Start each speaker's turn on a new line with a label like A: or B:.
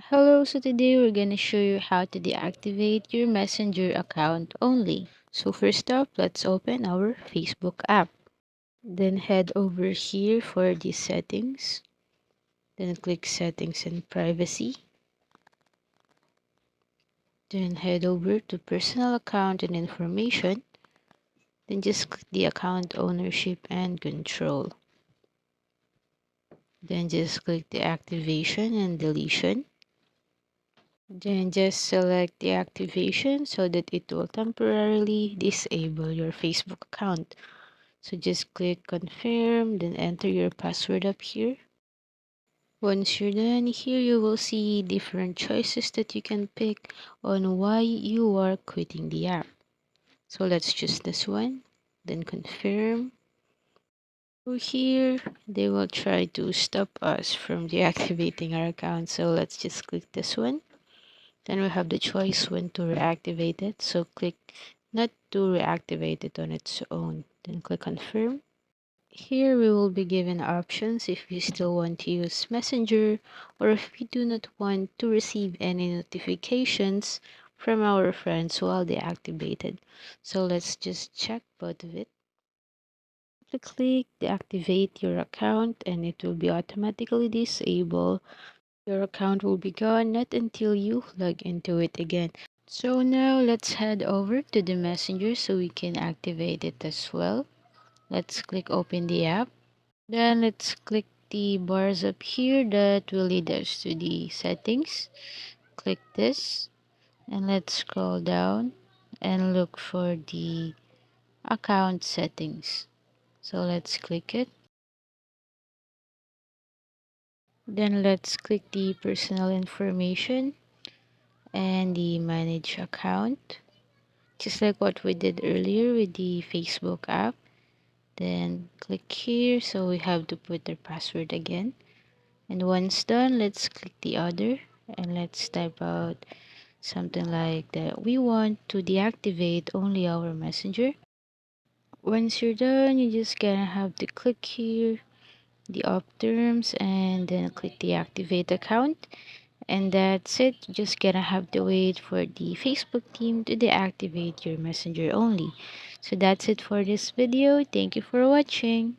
A: Hello, so today we're gonna show you how to deactivate your Messenger account only. So first up, let's open our Facebook app. Then head over here for the settings. Then click settings and privacy. Then head over to personal account and information. Then just click the account ownership and control. Then just click the activation and deletion. Then just select the activation so that it will temporarily disable your Facebook account. So just click confirm, then enter your password up here. Once you're done, here you will see different choices that you can pick on why you are quitting the app. So let's choose this one, then confirm. So here, they will try to stop us from deactivating our account. So let's just click this one. Then we have the choice when to reactivate it. So click not to reactivate it on its own. Then click confirm. Here we will be given options if we still want to use Messenger or if we do not want to receive any notifications from our friends while deactivated. So let's just check both of it. Click deactivate your account and it will be automatically disabled. Your account will be gone not until you log into it again. So now let's head over to the messenger so we can activate it as well. Let's click open the app. Then let's click the bars up here that will lead us to the settings. Click this and let's scroll down and look for the account settings. So let's click it. Then let's click the personal information and the manage account. Just like what we did earlier with the Facebook app. Then click here, so we have to put the password again. And once done, let's click the other and let's type out something like that we want to deactivate only our messenger. Once you're done, you just gonna have to click here the opt terms and then click deactivate account. And that's it. You're just gonna have to wait for the Facebook team to deactivate your messenger only. So that's it for this video. Thank you for watching.